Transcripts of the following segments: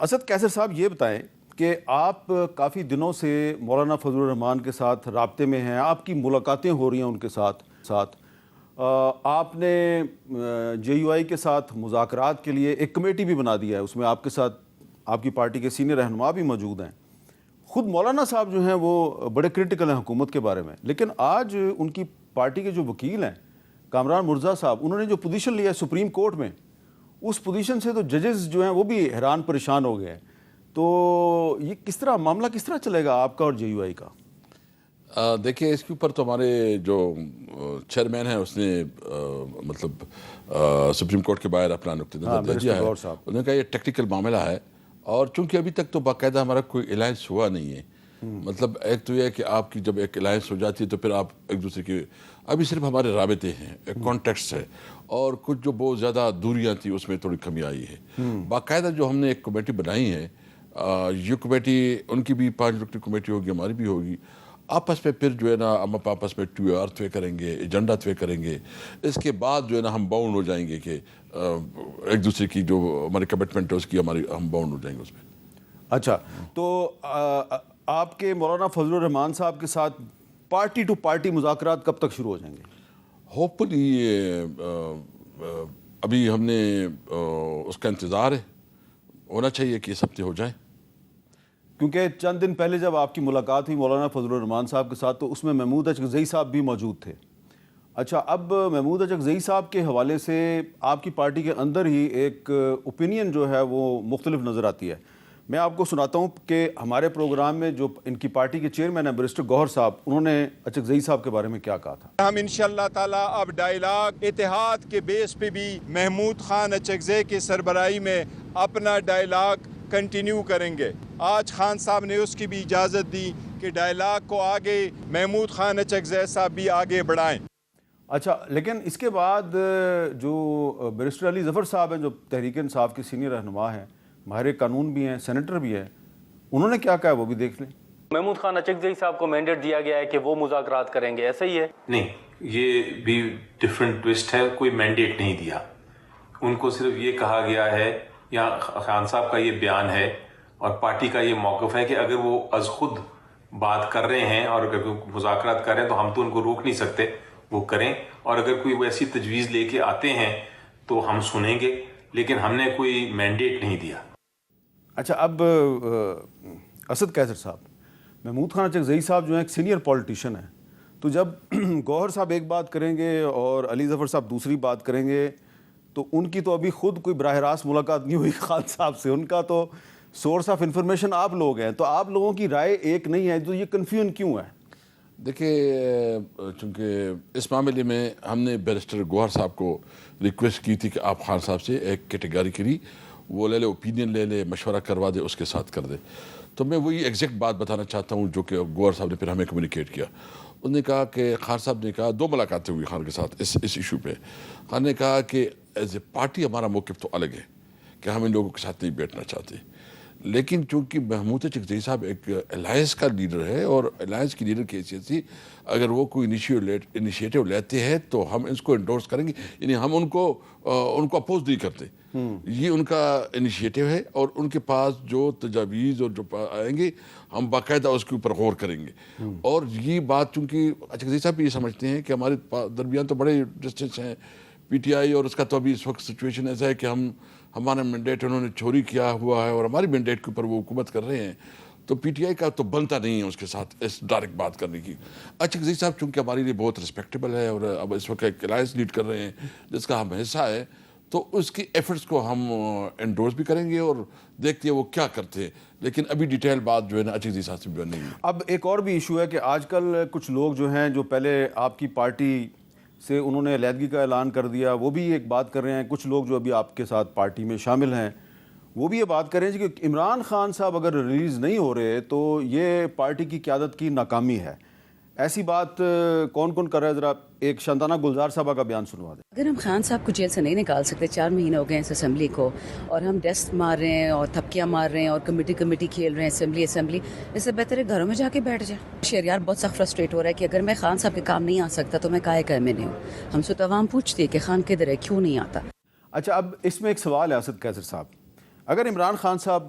اسد قیصر صاحپ یہ بتائیں کہ آپ کافی دنوں سے مولانا فضل الرحمان کے ساتھ رابطے میں ہیں، آپ کی ملاقاتیں ہو رہی ہیں ان کے ساتھ آپ نے جے یو آئی کے ساتھ مذاکرات کے لیے ایک کمیٹی بھی بنا دیا ہے، اس میں آپ کے ساتھ آپ کی پارٹی کے سینئر رہنما بھی موجود ہیں۔ خود مولانا صاحب جو ہیں وہ بڑے کرٹیکل ہیں حکومت کے بارے میں، لیکن آج ان کی پارٹی کے جو وکیل ہیں کامران مرزا صاحب، انہوں نے جو پوزیشن لیا ہے سپریم کورٹ میں، اس پوزیشن سے تو ججز جو ہیں وہ بھی حیران پریشان ہو گئے ہیں۔ تو یہ کس طرح معاملہ کس طرح چلے گا آپ کا اور جے یو آئی کا؟ دیکھیے اس کے اوپر تو ہمارے جو چیئرمین ہیں اس نے مطلب سپریم کورٹ کے باہر اپنا نقطہ نظر دیا ہے۔ انہوں نے کہا یہ ٹیکنیکل معاملہ ہے، اور چونکہ ابھی تک تو باقاعدہ ہمارا کوئی الائنس ہوا نہیں ہے۔ مطلب ایک تو یہ ہے کہ آپ کی جب ایک الائنس ہو جاتی ہے تو پھر آپ ایک دوسرے کی، ابھی صرف ہمارے رابطے ہیں، ایک کانٹیکٹس ہے، اور کچھ جو بہت زیادہ دوریاں تھیں اس میں تھوڑی کمی آئی ہے۔ باقاعدہ جو ہم نے ایک کمیٹی بنائی ہے، یہ کمیٹی ان کی بھی 5 رکنی کمیٹی ہوگی، ہماری بھی ہوگی، آپس میں پھر جو ہے نا ہم آپس میں طے کریں گے، ایجنڈا طے کریں گے۔ اس کے بعد جو ہے نا ہم باؤنڈ ہو جائیں گے کہ ایک دوسرے کی جو ہماری کمٹمنٹ ہے اس کی ہم باؤنڈ ہو جائیں گے اس میں۔ اچھا، تو آپ کے مولانا فضل الرحمان صاحب کے ساتھ پارٹی ٹو پارٹی مذاکرات کب تک شروع ہو جائیں گے؟ ہوپفلی ابھی ہم نے اس کا انتظار ہے، ہونا چاہیے کہ اس ہفتے ہو جائے، کیونکہ چند دن پہلے جب آپ کی ملاقات ہوئی مولانا فضل الرحمان صاحب کے ساتھ تو اس میں محمود اچکزئی صاحب بھی موجود تھے۔ اچھا، اب محمود اچکزئی صاحب کے حوالے سے آپ کی پارٹی کے اندر ہی ایک اوپینین جو ہے وہ مختلف نظر آتی ہے۔ میں آپ کو سناتا ہوں کہ ہمارے پروگرام میں جو ان کی پارٹی کے چیئرمین ہیں بیرسٹر گوہر صاحب، انہوں نے اچکزئی صاحب کے بارے میں کیا کہا تھا۔ ہم انشاءاللہ تعالیٰ اب ڈائیلاگ اتحاد کے بیس پہ بھی محمود خان اچکزئی کے سربراہی میں اپنا ڈائیلاگ کنٹینیو کریں گے۔ آج خان صاحب نے اس کی بھی اجازت دی کہ ڈائیلاگ کو آگے محمود خان اچکزئی صاحب بھی آگے بڑھائیں۔ اچھا، لیکن اس کے بعد جو بیرسٹر علی ظفر صاحب ہیں جو تحریک انصاف کے سینئر رہنما ہیں، ماہر قانون بھی ہیں، سینیٹر بھی ہیں، انہوں نے کیا کہا وہ بھی دیکھ لیں۔ محمود خان اچکزئی صاحب کو مینڈیٹ دیا گیا ہے کہ وہ مذاکرات کریں گے، ایسا ہی ہے؟ نہیں، یہ بھی ڈیفرنٹ ٹوسٹ ہے، کوئی مینڈیٹ نہیں دیا ان کو، صرف یہ کہا گیا ہے، یا خان صاحب کا یہ بیان ہے اور پارٹی کا یہ موقف ہے کہ اگر وہ از خود بات کر رہے ہیں اور اگر مذاکرات کر رہے ہیں تو ہم تو ان کو روک نہیں سکتے، وہ کریں، اور اگر کوئی ویسی تجویز لے کے آتے ہیں تو ہم سنیں گے، لیکن ہم نے کوئی مینڈیٹ نہیں دیا۔ اچھا، اب اسد قیصر صاحب، محمود خان اچکزئی صاحب جو ہیں ایک سینئر پولیٹیشین ہیں، تو جب گوہر صاحب ایک بات کریں گے اور علی ظفر صاحب دوسری بات کریں گے تو ان کی تو ابھی خود کوئی براہ راست ملاقات نہیں ہوئی خان صاحب سے، ان کا تو سورس آف انفارمیشن آپ لوگ ہیں، تو آپ لوگوں کی رائے ایک نہیں ہے، تو یہ کنفیوژن کیوں ہے؟ دیکھیے، چونکہ اس معاملے میں ہم نے بیرسٹر گوہر صاحب کو ریکویسٹ کی تھی کہ آپ خان صاحب سے ایک کیٹیگریکلی وہ لے لے، اوپینین لے لے، مشورہ کروا دے، اس کے ساتھ کر دے۔ تو میں وہی ایگزیکٹ بات بتانا چاہتا ہوں جو کہ گوہر صاحب نے پھر ہمیں کمیونیکیٹ کیا۔ انہوں نے کہا کہ خان صاحب نے کہا، 2 ملاقاتیں ہوئی خان کے ساتھ اس ایشو پہ۔ خان نے کہا کہ ایز اے پارٹی ہمارا موقف تو الگ ہے کہ ہم ان لوگوں کے ساتھ نہیں بیٹھنا چاہتے، لیکن چونکہ محمود اچکزئی صاحب ایک الائنس کا لیڈر ہے اور الائنس کی لیڈر کی حیثیت سے اگر وہ کوئی انیشیٹو لیتے ہیں تو ہم اس کو انڈورس کریں گے، یعنی ہم ان کو اپوز نہیں کرتے، یہ ان کا انیشیٹو ہے، اور ان کے پاس جو تجاویز اور جو آئیں گے ہم باقاعدہ اس کے اوپر غور کریں گے۔ اور یہ بات چونکہ اچکزئی صاحب بھی یہ سمجھتے ہیں کہ ہمارے درمیان تو بڑے ڈسٹینس ہیں پی ٹی آئی، اور اس کا تو ابھی اس وقت سچویشن ایسا ہے کہ ہمارا مینڈیٹ انہوں نے چوری کیا ہوا ہے اور ہماری مینڈیٹ کے اوپر وہ حکومت کر رہے ہیں، تو پی ٹی آئی کا تو بنتا نہیں ہے اس کے ساتھ اس ڈائریکٹ بات کرنے کی۔ اچکزئی صاحب چونکہ ہمارے لیے بہت رسپیکٹیبل ہے اور اب اس وقت ایک الائنس لیڈ کر رہے ہیں جس کا ہم حصہ ہے، تو اس کی ایفرٹس کو ہم انڈورس بھی کریں گے اور دیکھتے ہیں وہ کیا کرتے ہیں، لیکن ابھی ڈیٹیل بات جو ہے نا اچکزئی صاحب سے نہیں ہے۔ اب ایک اور بھی ایشو ہے کہ آج کل کچھ لوگ جو ہیں جو پہلے آپ کی پارٹی سے انہوں نے علیحدگی کا اعلان کر دیا، وہ بھی ایک بات کر رہے ہیں، کچھ لوگ جو ابھی آپ کے ساتھ پارٹی میں شامل ہیں وہ بھی یہ بات کر رہے ہیں کہ عمران خان صاحب اگر ریلیز نہیں ہو رہے تو یہ پارٹی کی قیادت کی ناکامی ہے۔ ایسی بات کون کون کر رہا ہے؟ ذرا ایک شانتانہ گلزار صاحبہ کا بیان سنوا دیں۔ اگر ہم خان صاحب کو جیل سے نہیں نکال سکتے، 4 مہینے ہو گئے ہیں اس اسمبلی کو، اور ہم ڈسٹ مار رہے ہیں اور تھپکیاں مار رہے ہیں اور کمیٹی کھیل رہے ہیں اسمبلی، اس سے بہتر ہے گھروں میں جا کے بیٹھ جائیں۔ شہریار بہت سخت فرسٹریٹ ہو رہا ہے کہ اگر میں خان صاحب کے کام نہیں آ سکتا تو میں کائے میں نہیں ہوں۔ ہم سے تو عوام پوچھتی ہے کہ خان کدھر ہے، کیوں نہیں آتا۔ اچھا، اب اس میں ایک سوال ہے اسد قیصر صاحب، اگر عمران خان صاحب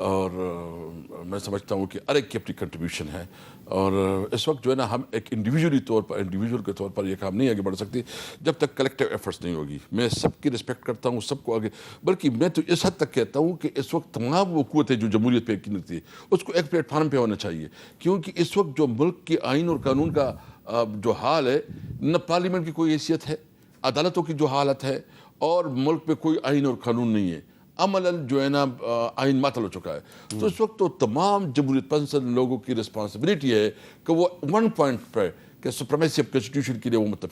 اور میں سمجھتا ہوں کہ ہر ایک کی اپنی کنٹریبیوشن ہے، اور اس وقت جو ہے نا ہم ایک انڈیویجول کے طور پر یہ کام نہیں آگے بڑھ سکتے جب تک کلیکٹیو ایفرٹس نہیں ہوگی۔ میں سب کی رسپیکٹ کرتا ہوں، سب کو آگے، بلکہ میں تو اس حد تک کہتا ہوں کہ اس وقت تمام وہ قوتیں جو جمہوریت پہ یقین رکھتی ہے اس کو ایک پلیٹ فارم پہ ہونا چاہیے، کیونکہ اس وقت جو ملک کے آئین اور قانون کا جو حال ہے، نہ پارلیمنٹ کی کوئی حیثیت ہے، عدالتوں کی جو حالت ہے، اور ملک پہ کوئی آئین اور قانون نہیں ہے، عملاً جو ہے نا آئین معطل ہو چکا ہے۔ تو اس وقت تو تمام جمہوریت پسند لوگوں کی رسپانسبلٹی ہے کہ وہ ون پوائنٹ پہ کہ سپریمیسی آف کنسٹیٹیوشن کے لیے وہ متفق